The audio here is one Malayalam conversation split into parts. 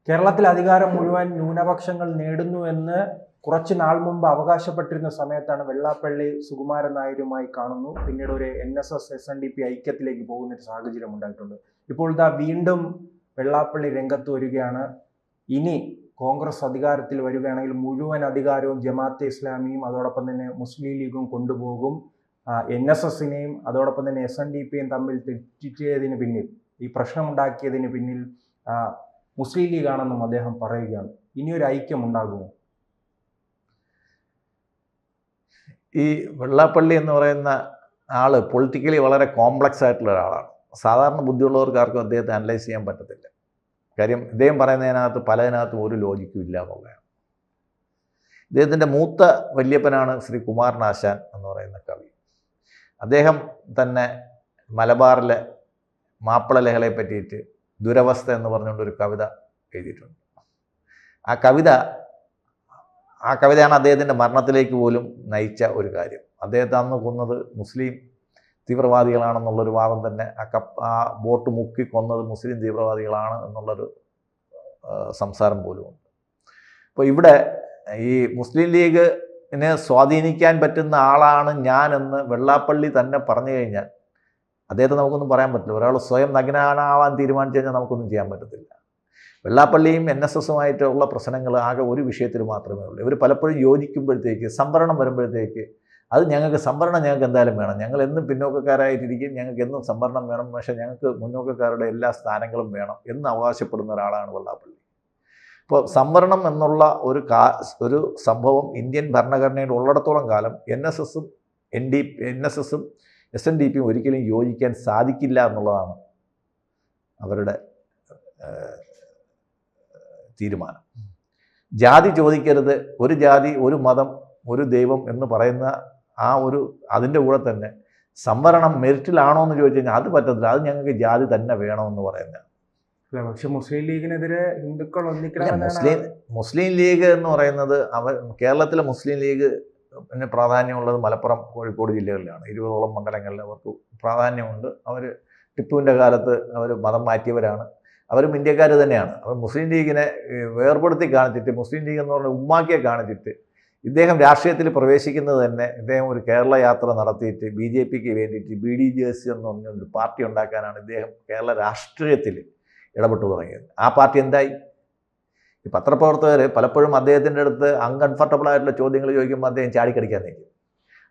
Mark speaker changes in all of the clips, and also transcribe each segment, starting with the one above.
Speaker 1: കേരളത്തിൽ അധികാരം മുഴുവൻ ന്യൂനപക്ഷങ്ങൾ നേടുന്നു എന്ന് കുറച്ച് നാൾ മുമ്പ് അവകാശപ്പെട്ടിരുന്ന സമയത്താണ് വെള്ളാപ്പള്ളി സുകുമാരൻ നായരുമായി കാണുന്നു. പിന്നീട് ഒരു NSS SNDP ഐക്യത്തിലേക്ക് പോകുന്ന ഒരു സാഹചര്യം ഉണ്ടായിട്ടുണ്ട്. ഇപ്പോൾ വീണ്ടും വെള്ളാപ്പള്ളി രംഗത്ത് വരികയാണ്. ഇനി കോൺഗ്രസ് അധികാരത്തിൽ വരികയാണെങ്കിൽ മുഴുവൻ അധികാരവും ജമാഅത്തെ ഇസ്ലാമിയും അതോടൊപ്പം തന്നെ മുസ്ലിം ലീഗും കൊണ്ടുപോകും. NSSനെയും അതോടൊപ്പം തന്നെ SNDPയും തമ്മിൽ തെറ്റിച്ചതിന് പിന്നിൽ, ഈ പ്രശ്നമുണ്ടാക്കിയതിന് പിന്നിൽ മുസ്ലിം ലീഗാണെന്നും അദ്ദേഹം പറയുകയാണ്. ഇനിയൊരു ഐക്യം ഉണ്ടാകുമോ?
Speaker 2: ഈ വെള്ളാപ്പള്ളി എന്ന് പറയുന്ന ആള് പൊളിറ്റിക്കലി വളരെ കോംപ്ലക്സ് ആയിട്ടുള്ള ഒരാളാണ്. സാധാരണ ബുദ്ധിയുള്ളവർക്ക് ആർക്കും അദ്ദേഹത്തെ അനലൈസ് ചെയ്യാൻ പറ്റത്തില്ല. കാര്യം ഇദ്ദേഹം പറയുന്നതിനകത്ത് പലതിനകത്തും ഒരു ലോജിക്കും ഇല്ല എന്നുള്ളതാണ്. ഇദ്ദേഹത്തിൻ്റെ മൂത്ത വല്യപ്പനാണ് ശ്രീ കുമാരനാശാൻ എന്ന് പറയുന്ന കവി. അദ്ദേഹം തന്നെ മലബാറിലെ മാപ്പിള ലഹളയെ പറ്റിയിട്ട് ദുരവസ്ഥ എന്ന് പറഞ്ഞുകൊണ്ടൊരു കവിത എഴുതിയിട്ടുണ്ട്. ആ കവിതയാണ് അദ്ദേഹത്തിൻ്റെ മരണത്തിലേക്ക് പോലും നയിച്ച ഒരു കാര്യം. അദ്ദേഹത്തെ അന്ന് കൊന്നത് മുസ്ലിം തീവ്രവാദികളാണെന്നുള്ളൊരു വാദം തന്നെ, ആ ബോട്ട് മുക്കി കൊന്നത് മുസ്ലിം തീവ്രവാദികളാണ് എന്നുള്ളൊരു സംസാരം പോലുമുണ്ട്. അപ്പോൾ ഇവിടെ ഈ മുസ്ലിം ലീഗിനെ സ്വാധീനിക്കാൻ പറ്റുന്ന ആളാണ് ഞാനെന്ന് വെള്ളാപ്പള്ളി തന്നെ പറഞ്ഞു കഴിഞ്ഞാൽ അദ്ദേഹത്തെ നമുക്കൊന്നും പറയാൻ പറ്റില്ല. ഒരാൾ സ്വയം നഗ്നാവാൻ തീരുമാനിച്ചു കഴിഞ്ഞാൽ നമുക്കൊന്നും ചെയ്യാൻ പറ്റത്തില്ല. വെള്ളാപ്പള്ളിയും NSSുമായിട്ടുള്ള പ്രശ്നങ്ങൾ ആകെ ഒരു വിഷയത്തിൽ മാത്രമേ ഉള്ളൂ. ഇവർ പലപ്പോഴും യോജിക്കുമ്പോഴത്തേക്ക്, സംവരണം വരുമ്പോഴത്തേക്ക്, അത് സംവരണം ഞങ്ങൾക്ക് എന്തായാലും വേണം, ഞങ്ങൾ എന്നും പിന്നോക്കക്കാരായിട്ടിരിക്കും, ഞങ്ങൾക്ക് എന്നും സംവരണം വേണം, പക്ഷേ ഞങ്ങൾക്ക് മുന്നോക്കക്കാരുടെ എല്ലാ സ്ഥാനങ്ങളും വേണം എന്ന് അവകാശപ്പെടുന്ന ഒരാളാണ് വെള്ളാപ്പള്ളി. അപ്പോൾ സംവരണം എന്നുള്ള ഒരു സംഭവം ഇന്ത്യൻ ഭരണഘടനയിൽ ഉള്ളിടത്തോളം കാലം NSSും SNDPയും ഒരിക്കലും യോജിക്കാൻ സാധിക്കില്ല എന്നുള്ളതാണ് അവരുടെ തീരുമാനം. ജാതി ചോദിക്കരുത്, ഒരു ജാതി ഒരു മതം ഒരു ദൈവം എന്ന് പറയുന്ന അതിൻ്റെ കൂടെ തന്നെ സംവരണം മെറിറ്റിലാണോ എന്ന് ചോദിച്ചു കഴിഞ്ഞാൽ അത് പറ്റത്തില്ല, അത് ഞങ്ങൾക്ക് ജാതി തന്നെ വേണമെന്ന് പറയുന്നത്.
Speaker 1: പക്ഷെ മുസ്ലിം ലീഗിനെതിരെ ഹിന്ദുക്കൾ
Speaker 2: മുസ്ലിം ലീഗ് എന്ന് പറയുന്നത് കേരളത്തിലെ മുസ്ലിം ലീഗ് പിന്നെ പ്രാധാന്യമുള്ളത് മലപ്പുറം, കോഴിക്കോട് ജില്ലകളിലാണ്. 20ഓളം മണ്ഡലങ്ങളിൽ അവർക്ക് പ്രാധാന്യമുണ്ട്. അവർ ടിപ്പുവിൻ്റെ കാലത്ത് അവർ മതം മാറ്റിയവരാണ്. അവരും ഇന്ത്യക്കാർ തന്നെയാണ്. അവർ മുസ്ലിം ലീഗിനെ വേർപെടുത്തി കാണിച്ചിട്ട്, മുസ്ലിം ലീഗ് എന്ന് പറഞ്ഞ ഉമ്മാക്കിയെ കാണിച്ചിട്ട് ഇദ്ദേഹം രാഷ്ട്രീയത്തിൽ പ്രവേശിക്കുന്നത് തന്നെ ഇദ്ദേഹം ഒരു കേരള യാത്ര നടത്തിയിട്ട് BJPക്ക് വേണ്ടിയിട്ട് BDJS എന്ന് പറഞ്ഞൊരു പാർട്ടി ഉണ്ടാക്കാനാണ് ഇദ്ദേഹം കേരള രാഷ്ട്രീയത്തിൽ ഇടപെട്ടു തുടങ്ങിയത്. ആ പാർട്ടി എന്തായി? ഈ പത്രപ്രവർത്തകർ പലപ്പോഴും അദ്ദേഹത്തിൻ്റെ അടുത്ത് അൺകംഫർട്ടബിൾ ആയിട്ടുള്ള ചോദ്യങ്ങൾ ചോദിക്കുമ്പോൾ അദ്ദേഹം ചാടിക്കടിക്കാൻ നിൽക്കും.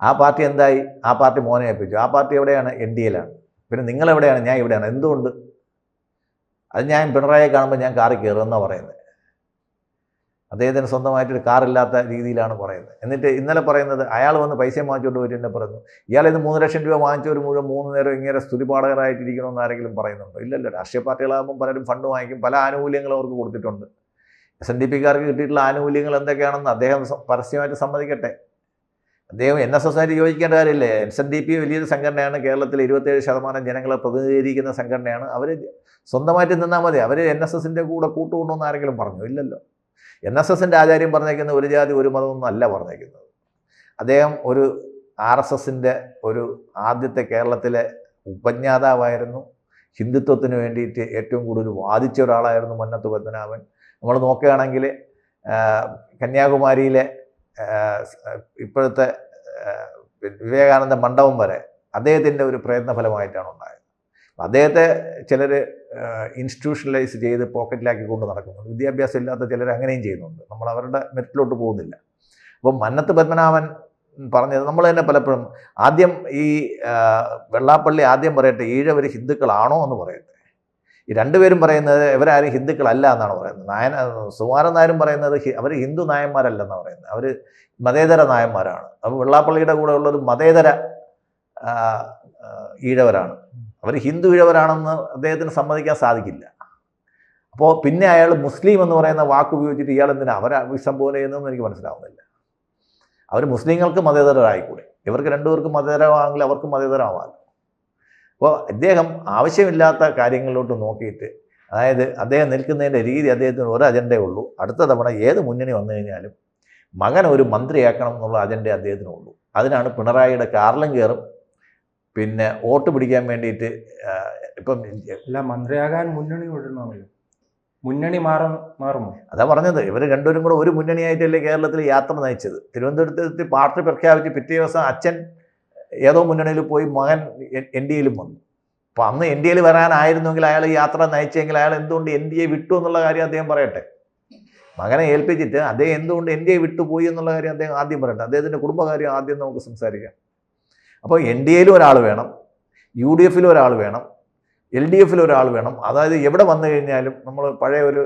Speaker 2: ആ പാർട്ടി എന്തായി? ആ പാർട്ടി മോനെ ഏൽപ്പിച്ചു. ആ പാർട്ടി എവിടെയാണ്? NDAയിലാണ്. പിന്നെ നിങ്ങളെവിടെയാണ്? ഞാൻ ഇവിടെയാണ്. എന്തുകൊണ്ട്? അത് ഞാൻ പിണറായിയെ കാണുമ്പോൾ ഞാൻ കാറിൽ കയറുമെന്നാണ് പറയുന്നത്. അദ്ദേഹത്തിന് സ്വന്തമായിട്ടൊരു കാറില്ലാത്ത രീതിയിലാണ് പറയുന്നത്. എന്നിട്ട് ഇന്നലെ പറയുന്നത് അയാൾ വന്ന് പൈസ വാങ്ങിച്ചുകൊണ്ട് പോയിട്ട് എന്നെ പറഞ്ഞു, ഇയാളിന്ന് 3 ലക്ഷം രൂപ വാങ്ങിച്ചവർ മുഴുവൻ 3 നേരം ഇങ്ങനെ സ്തുതിപാഠകരായിട്ടിരിക്കണമെന്ന് ആരെങ്കിലും പറയുന്നുണ്ടോ? ഇല്ലല്ലോ. രാഷ്ട്രീയ പാർട്ടികളാകുമ്പം പലരും ഫണ്ട് വാങ്ങിക്കും, പല ആനുകൂല്യങ്ങളും അവർക്ക് കൊടുത്തിട്ടുണ്ട്. SNDPക്കാർക്ക് കിട്ടിയിട്ടുള്ള ആനുകൂല്യങ്ങൾ എന്തൊക്കെയാണെന്ന് അദ്ദേഹം പരസ്യമായിട്ട് സമ്മതിക്കട്ടെ. അദ്ദേഹം NSS ആയിട്ട് യോജിക്കേണ്ട കാര്യമില്ലേ? SNDP വലിയൊരു സംഘടനയാണ്, കേരളത്തിലെ 27% ജനങ്ങളെ പ്രതിനിധീകരിക്കുന്ന സംഘടനയാണ്. അവർ സ്വന്തമായിട്ട് നിന്നാൽ മതി. അവർ NSSൻ്റെ കൂടെ കൂട്ടുകൊണ്ടെന്ന് ആരെങ്കിലും പറഞ്ഞു? ഇല്ലല്ലോ. NSSൻ്റെ ആചാര്യം പറഞ്ഞേക്കുന്ന ഒരു ജാതി ഒരു മതമൊന്നും അല്ല പറഞ്ഞേക്കുന്നത്. അദ്ദേഹം ഒരു RSSൻ്റെ ഒരു ആദ്യത്തെ കേരളത്തിലെ ഉപജ്ഞാതാവായിരുന്നു. ഹിന്ദുത്വത്തിന് വേണ്ടിയിട്ട് ഏറ്റവും കൂടുതൽ വാദിച്ച ഒരാളായിരുന്നു മന്നത്ത് പത്മനാഭൻ. നമ്മൾ നോക്കുകയാണെങ്കിൽ കന്യാകുമാരിയിലെ ഇപ്പോഴത്തെ വിവേകാനന്ദ മണ്ഡപം വരെ അദ്ദേഹത്തിൻ്റെ ഒരു പ്രയത്ന ഫലമായിട്ടാണ് ഉണ്ടായത്. അദ്ദേഹത്തെ ചിലർ ഇൻസ്റ്റിറ്റ്യൂഷണലൈസ് ചെയ്ത് പോക്കറ്റിലാക്കി കൊണ്ട് നടക്കുന്നുണ്ട്. വിദ്യാഭ്യാസം ഇല്ലാത്ത ചിലർ അങ്ങനെയും ചെയ്യുന്നുണ്ട്. നമ്മൾ അവരുടെ മെറിറ്റിലോട്ട് പോകുന്നില്ല. അപ്പം മന്നത്ത് പത്മനാഭൻ പറഞ്ഞത് നമ്മൾ തന്നെ പലപ്പോഴും ആദ്യം ഈ വെള്ളാപ്പള്ളി ആദ്യം പറയട്ടെ, ഈഴവർ ഹിന്ദുക്കളാണോ എന്ന് പറയട്ടെ. ഈ രണ്ടുപേരും പറയുന്നത് ഇവരാരും ഹിന്ദുക്കളല്ല എന്നാണ് പറയുന്നത്. സുകുമാരൻ നായരും പറയുന്നത് അവർ ഹിന്ദു നായന്മാരല്ലെന്നാണ് പറയുന്നത്, അവർ മതേതര നായന്മാരാണ്. അപ്പോൾ വെള്ളാപ്പള്ളിയുടെ കൂടെ ഉള്ളത് മതേതര ഈഴവരാണ്. അവർ ഹിന്ദു ഈഴവരാണെന്ന് അദ്ദേഹത്തിന് സമ്മതിക്കാൻ സാധിക്കില്ല. അപ്പോൾ പിന്നെ അയാൾ മുസ്ലിം എന്ന് പറയുന്ന വാക്ക് ഉപയോഗിച്ചിട്ട് ഇയാൾ എന്തിനാ അവരെ അഭിസംബോധന ചെയ്യുന്നതെന്ന് എനിക്ക് മനസ്സിലാവുന്നില്ല. അവർ മുസ്ലിങ്ങൾക്ക് മതേതരരായിക്കൂടെ? ഇവർക്ക് രണ്ടുപേർക്കും മതേതരമാണെങ്കിൽ അവർക്ക് മതേതരമാവാമല്ലോ. അപ്പോൾ അദ്ദേഹം ആവശ്യമില്ലാത്ത കാര്യങ്ങളിലോട്ട് നോക്കിയിട്ട്, അതായത് അദ്ദേഹം നിൽക്കുന്നതിൻ്റെ രീതി, അദ്ദേഹത്തിന് ഒരു അജണ്ടയേ ഉള്ളൂ. അടുത്ത തവണ ഏത് മുന്നണി വന്നു കഴിഞ്ഞാലും മകൻ ഒരു മന്ത്രിയാക്കണം എന്നുള്ള അജണ്ട അദ്ദേഹത്തിനുള്ളൂ. അതിനാണ് പിണറായിയുടെ കാറിലും കയറും, പിന്നെ വോട്ട് പിടിക്കാൻ വേണ്ടിയിട്ട് ഇപ്പം
Speaker 1: അല്ല, മന്ത്രിയാകാൻ മുന്നണി വിടണമല്ലോ. മുന്നണി മാറുമോ?
Speaker 2: അതാ പറഞ്ഞത്, ഇവർ രണ്ടുപേരും കൂടെ ഒരു മുന്നണിയായിട്ടല്ലേ കേരളത്തിൽ യാത്ര നയിച്ചത്. തിരുവനന്തപുരത്ത് പാർട്ടി പ്രഖ്യാപിച്ച് പിറ്റേ ദിവസം അച്ഛൻ ഏതോ മുന്നണിയിൽ പോയി, മകൻ എൻ ഡി എയിലും വന്നു. അപ്പോൾ അന്ന് എൻ ഡി എയിൽ വരാനായിരുന്നെങ്കിൽ അയാൾ യാത്ര നയിച്ചെങ്കിൽ അയാൾ എന്തുകൊണ്ട് എൻ ഡി എ വിട്ടു എന്നുള്ള കാര്യം അദ്ദേഹം പറയട്ടെ. മകനെ ഏൽപ്പിച്ചിട്ട് അദ്ദേഹം എന്തുകൊണ്ട് എൻ ഡി എ വിട്ടുപോയി എന്നുള്ള കാര്യം അദ്ദേഹം ആദ്യം പറയട്ടെ. അദ്ദേഹത്തിൻ്റെ കുടുംബകാര്യം ആദ്യം നമുക്ക് സംസാരിക്കാം. അപ്പോൾ എൻ ഡി എയിലും ഒരാൾ വേണം, യു ഡി എഫിലും ഒരാൾ വേണം, എൽ ഡി എഫിലും ഒരാൾ വേണം. അതായത് എവിടെ വന്നു കഴിഞ്ഞാലും നമ്മൾ പഴയ ഒരു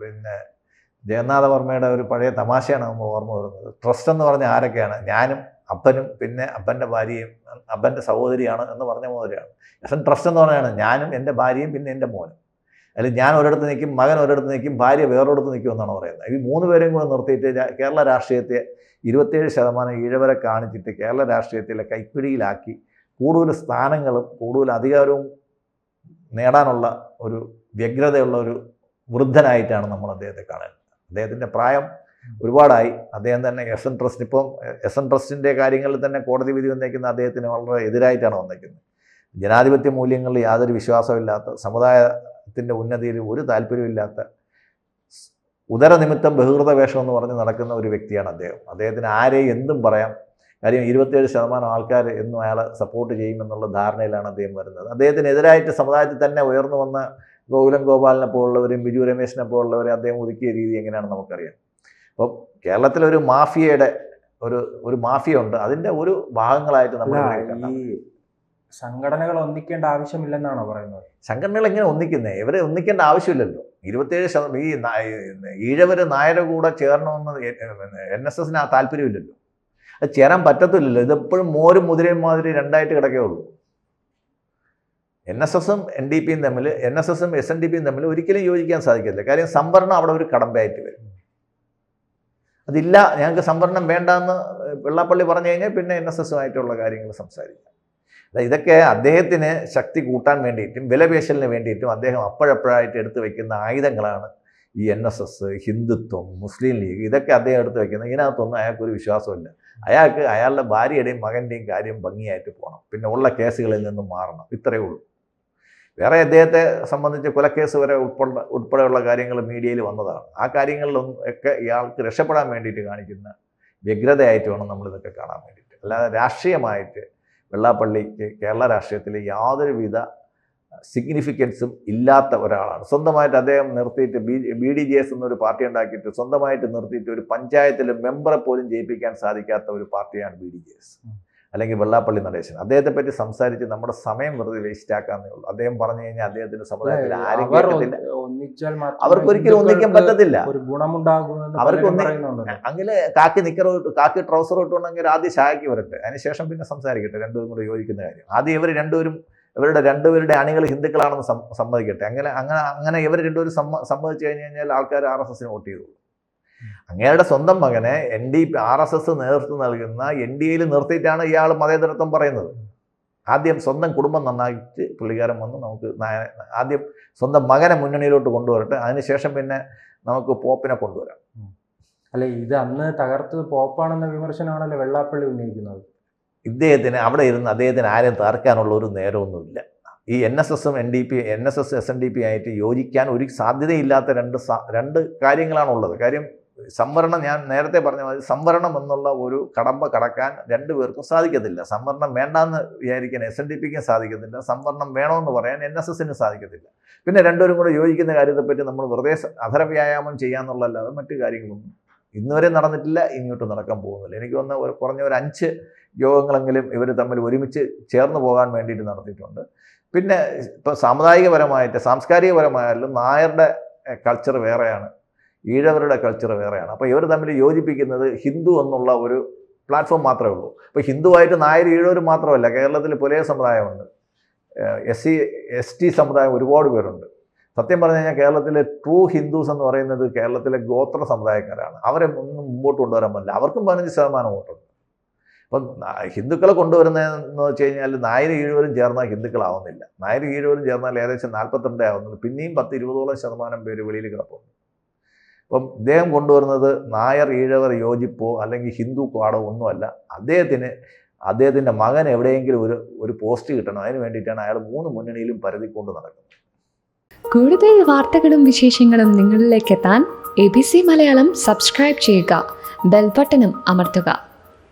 Speaker 2: പിന്നെ ജഗന്നാഥ വർമ്മയുടെ ഒരു പഴയ തമാശയാണ് നമ്മൾ ഓർമ്മ വരുന്നത്. ട്രസ്റ്റ് എന്ന് പറഞ്ഞാൽ ആരൊക്കെയാണ്? ഞാനും അപ്പനും പിന്നെ അപ്പൻ്റെ ഭാര്യയും അപ്പൻ്റെ സഹോദരിയാണ് എന്ന് പറഞ്ഞ പോലെയാണ്. എസ് ട്രസ്റ്റ് എന്ന് പറഞ്ഞാണ് ഞാനും എൻ്റെ ഭാര്യയും പിന്നെ എൻ്റെ മോനും. അല്ലെങ്കിൽ ഞാൻ ഒരിടത്ത് നിൽക്കും, മകൻ ഒരിടത്ത് നിൽക്കും, ഭാര്യ വേറൊരിടത്ത് നിൽക്കും എന്നാണ് പറയുന്നത്. ഈ മൂന്ന് പേരെയും കൂടെ നിർത്തിയിട്ട് കേരള രാഷ്ട്രീയത്തെ 27% ഈഴവരെ കാണിച്ചിട്ട് കേരള രാഷ്ട്രീയത്തിലെ കൈപ്പിടിയിലാക്കി കൂടുതൽ സ്ഥാനങ്ങളും കൂടുതൽ അധികാരവും നേടാനുള്ള ഒരു വ്യഗ്രതയുള്ള ഒരു വൃദ്ധനായിട്ടാണ് നമ്മൾ അദ്ദേഹത്തെ കാണുന്നത്. അദ്ദേഹത്തിൻ്റെ പ്രായം ഒരുപാടായി. അദ്ദേഹം തന്നെ എസ് എൻ ട്രസ്റ്റ്, ഇപ്പം എസ് എൻ ട്രസ്റ്റിൻ്റെ കാര്യങ്ങളിൽ തന്നെ കോടതി വിധി വന്നേക്കുന്ന അദ്ദേഹത്തിന് വളരെ എതിരായിട്ടാണ് വന്നേക്കുന്നത്. ജനാധിപത്യ മൂല്യങ്ങളിൽ യാതൊരു വിശ്വാസമില്ലാത്ത, സമുദായത്തിൻ്റെ ഉന്നതിയിൽ ഒരു താല്പര്യമില്ലാത്ത, ഉദരനിമിത്തം ബഹിർത വേഷം എന്ന് പറഞ്ഞ് നടക്കുന്ന ഒരു വ്യക്തിയാണ് അദ്ദേഹം. അദ്ദേഹത്തിന് ആരെയും എന്തും പറയാം. കാര്യം 27% ആൾക്കാർ എന്നും അയാളെ സപ്പോർട്ട് ചെയ്യുമെന്നുള്ള ധാരണയിലാണ് അദ്ദേഹം വരുന്നത്. അദ്ദേഹത്തിനെതിരായിട്ട് സമുദായത്തിൽ തന്നെ ഉയർന്നു വന്ന ഗോകുലം ഗോപാലിനെ പോലുള്ളവരും ബിജു രമേശിനെ പോലുള്ളവരെ അദ്ദേഹം ഒതുക്കിയ രീതി എങ്ങനെയാണെന്ന് നമുക്കറിയാം. അപ്പം കേരളത്തിലൊരു മാഫിയയുടെ ഒരു മാഫിയ ഉണ്ട്. അതിൻ്റെ ഒരു ഭാഗങ്ങളായിട്ട് നമ്മൾ
Speaker 1: ഈ സംഘടനകൾ ഒന്നിക്കേണ്ട ആവശ്യമില്ലെന്നാണോ പറയുന്നത്?
Speaker 2: സംഘടനകൾ എങ്ങനെ ഒന്നിക്കുന്നത്? ഇവരെ ഒന്നിക്കേണ്ട ആവശ്യമില്ലല്ലോ. 27% ഈ ഈഴവർ നായരുടെ കൂടെ ചേരണമെന്ന് NSSന് ആ താല്പര്യമില്ലല്ലോ. അത് ചേരാൻ പറ്റത്തില്ലല്ലോ. ഇതെപ്പോഴും മോരും മുതിരയും മാതിരി രണ്ടായിട്ട് കിടക്കേ ഉള്ളൂ. NSSും NDPയും തമ്മിൽ, NSSും SNDPയും തമ്മിൽ ഒരിക്കലും യോജിക്കാൻ സാധിക്കില്ല. കാര്യം സംവരണം അവിടെ ഒരു കടമ്പയായിട്ട് വരും. അതില്ല, ഞങ്ങൾക്ക് സംവരണം വേണ്ടെന്ന് വെള്ളാപ്പള്ളി പറഞ്ഞു കഴിഞ്ഞാൽ പിന്നെ NSSുമായിട്ടുള്ള കാര്യങ്ങൾ സംസാരിക്കാം. ഇതൊക്കെ അദ്ദേഹത്തിന് ശക്തി കൂട്ടാൻ വേണ്ടിയിട്ടും വിലപേശലിന് വേണ്ടിയിട്ടും അദ്ദേഹം അപ്പോഴപ്പോഴായിട്ട് എടുത്തു വയ്ക്കുന്ന ആയുധങ്ങളാണ് ഈ NSS, ഹിന്ദുത്വം, മുസ്ലിം ലീഗ്. ഇതൊക്കെ അദ്ദേഹം എടുത്തു വയ്ക്കുന്നത്. ഇതിനകത്തൊന്നും അയാൾക്കൊരു വിശ്വാസമില്ല. അയാൾക്ക് അയാളുടെ ഭാര്യയുടെയും മകൻ്റെയും കാര്യം ഭംഗിയായിട്ട് പോകണം, പിന്നെ ഉള്ള കേസുകളിൽ നിന്നും മാറണം, ഇത്രയേ ഉള്ളൂ. വേറെ അദ്ദേഹത്തെ സംബന്ധിച്ച് കൊലക്കേസ് വരെ ഉൾപ്പെടെയുള്ള കാര്യങ്ങൾ മീഡിയയിൽ വന്നതാണ്. ആ കാര്യങ്ങളിലൊന്നും ഒക്കെ ഇയാൾക്ക് രക്ഷപ്പെടാൻ വേണ്ടിയിട്ട് കാണിക്കുന്ന വ്യഗ്രതയായിട്ട് വേണം നമ്മളിതൊക്കെ കാണാൻ വേണ്ടിയിട്ട്. അല്ലാതെ രാഷ്ട്രീയമായിട്ട് വെള്ളാപ്പള്ളിക്ക് കേരള രാഷ്ട്രീയത്തിൽ യാതൊരുവിധ സിഗ്നിഫിക്കൻസും ഇല്ലാത്ത ഒരാളാണ്. സ്വന്തമായിട്ട് അദ്ദേഹം നിർത്തിയിട്ട് BDJS എന്നൊരു പാർട്ടി ഉണ്ടാക്കിയിട്ട് സ്വന്തമായിട്ട് നിർത്തിയിട്ട് ഒരു പഞ്ചായത്തിലെ മെമ്പറെ പോലും ജയിപ്പിക്കാൻ സാധിക്കാത്ത ഒരു പാർട്ടിയാണ് BDJS അല്ലെങ്കിൽ വെള്ളാപ്പള്ളി നടേശൻ. അദ്ദേഹത്തെ പറ്റി സംസാരിച്ച് നമ്മുടെ സമയം വെറുതെ വേസ്റ്റ് ആക്കാന്നേ ഉള്ളൂ. അദ്ദേഹം പറഞ്ഞു കഴിഞ്ഞാൽ അദ്ദേഹത്തിന്റെ സമുദായത്തിൽ ആരും കേൾക്കത്തില്ല. അവർക്ക് ഒരിക്കലും ഒന്നിക്കാൻ പറ്റത്തില്ല. അവർക്ക് അങ്ങനെ കാക്കി ട്രൗസർ ഇട്ടുണ്ടെങ്കിൽ ആദ്യം ശാഖയ്ക്ക് വരട്ടെ, അതിനുശേഷം പിന്നെ സംസാരിക്കട്ടെ രണ്ടുപേരും കൂടെ യോജിക്കുന്ന കാര്യം. ആദ്യം ഇവർ രണ്ടുപേരുടെ അണികൾ ഹിന്ദുക്കളാണെന്ന് സമ്മതിക്കട്ടെ. അങ്ങനെ ഇവർ രണ്ടുപേരും സമ്മതിച്ചു കഴിഞ്ഞാൽ ആൾക്കാർ RSSന് വോട്ട് ചെയ്തു. അങ്ങയുടെ സ്വന്തം മകനെ RSS നേതൃത്വം നൽകുന്ന NDAയിൽ നിർത്തിയിട്ടാണ് ഇയാൾ മതേതരത്വം പറയുന്നത്. ആദ്യം സ്വന്തം കുടുംബം നന്നായിട്ട് പുള്ളിക്കാരൻ വന്ന് നമുക്ക് ആദ്യം സ്വന്തം മകനെ മുന്നണിയിലോട്ട് കൊണ്ടുവരട്ടെ, അതിനുശേഷം പിന്നെ നമുക്ക് പോപ്പിനെ കൊണ്ടുവരാം.
Speaker 1: അല്ല, ഇത് അന്ന് തകർത്ത് പോപ്പാണെന്ന വിമർശനമാണല്ലോ വെള്ളാപ്പള്ളി ഉന്നയിക്കുന്നത്.
Speaker 2: ഇദ്ദേഹത്തിന് അവിടെ ഇരുന്ന് അദ്ദേഹത്തിന് ആരെയും തകർക്കാനുള്ള ഒരു നേരമൊന്നുമില്ല. ഈ NSSും NSS SNDP ആയിട്ട് യോജിക്കാൻ ഒരു സാധ്യതയില്ലാത്ത രണ്ട് കാര്യങ്ങളാണുള്ളത്. കാര്യം സംവരണം, ഞാൻ നേരത്തെ പറഞ്ഞ മാതിരി സംവരണം എന്നുള്ള ഒരു കടമ്പ കടക്കാൻ രണ്ടുപേർക്കും സാധിക്കത്തില്ല. സംവരണം വേണ്ടാന്ന് വിചാരിക്കാൻ SNDPക്കും സാധിക്കത്തില്ല, സംവരണം വേണമെന്ന് പറയാൻ NSSന് സാധിക്കത്തില്ല. പിന്നെ രണ്ടുപേരും കൂടെ യോജിക്കുന്ന കാര്യത്തെപ്പറ്റി നമ്മൾ വെറുതെ അധര വ്യായാമം ചെയ്യാന്നുള്ളതല്ലാതെ മറ്റു കാര്യങ്ങളൊന്നും ഇന്നുവരെ നടന്നിട്ടില്ല, ഇങ്ങോട്ട് നടക്കാൻ പോകുന്നില്ല. എനിക്ക് തോന്നുന്ന കുറഞ്ഞ ഒരു 5 യോഗങ്ങളെങ്കിലും ഇവർ തമ്മിൽ ഒരുമിച്ച് ചേർന്ന് പോകാൻ വേണ്ടിയിട്ട് നടത്തിയിട്ടുണ്ട്. പിന്നെ ഇപ്പോൾ സാംസ്കാരികപരമായാലും നായരുടെ കൾച്ചർ വേറെയാണ്, ഈഴവരുടെ കൾച്ചർ വേറെയാണ്. അപ്പോൾ ഇവർ തമ്മിൽ യോജിപ്പിക്കുന്നത് ഹിന്ദു എന്നുള്ള ഒരു പ്ലാറ്റ്ഫോം മാത്രമേ ഉള്ളൂ. ഇപ്പോൾ ഹിന്ദുവായിട്ട് നായർ ഈഴവർ മാത്രമല്ല, കേരളത്തിൽ പുലയ സമുദായമുണ്ട്, ST സമുദായം ഒരുപാട് പേരുണ്ട്. സത്യം പറഞ്ഞു കഴിഞ്ഞാൽ കേരളത്തിലെ ട്രൂ ഹിന്ദുസ് എന്ന് പറയുന്നത് കേരളത്തിലെ ഗോത്ര സമുദായക്കാരാണ്. അവരെ ഒന്നും മുമ്പോട്ട് കൊണ്ടുവരാൻ പറ്റില്ല. അവർക്കും 15% വോട്ടുണ്ട്. അപ്പം ഹിന്ദുക്കളെ കൊണ്ടുവരുന്നതെന്ന് വെച്ച് കഴിഞ്ഞാൽ നായർ ഈഴവരും ചേർന്നാൽ ഹിന്ദുക്കളാവുന്നില്ല. നായർ ഈഴവരും ചേർന്നാൽ ഏകദേശം 42 ആവുന്നുള്ളൂ. പിന്നെയും 10-20% പേര് വെളിയിൽ കിടപ്പുണ്ട്. അപ്പം ഇദ്ദേഹം കൊണ്ടുവരുന്നത് നായർ ഈഴവർ യോജിപ്പോ അല്ലെങ്കിൽ ഹിന്ദു കാടോ ഒന്നുമല്ല. അദ്ദേഹത്തിൻ്റെ മകൻ എവിടെയെങ്കിലും ഒരു പോസ്റ്റ് കിട്ടണം, അതിന് വേണ്ടിയിട്ടാണ് അയാൾ 3 മുന്നണിയിലും പരതിക്കൊണ്ട് നടക്കുന്നത്.
Speaker 3: കൂടുതൽ വാർത്തകളും വിശേഷങ്ങളും നിങ്ങളിലേക്ക് എത്താൻ ABC മലയാളം സബ്സ്ക്രൈബ് ചെയ്യുക, ബെൽ ബട്ടണും അമർത്തുക.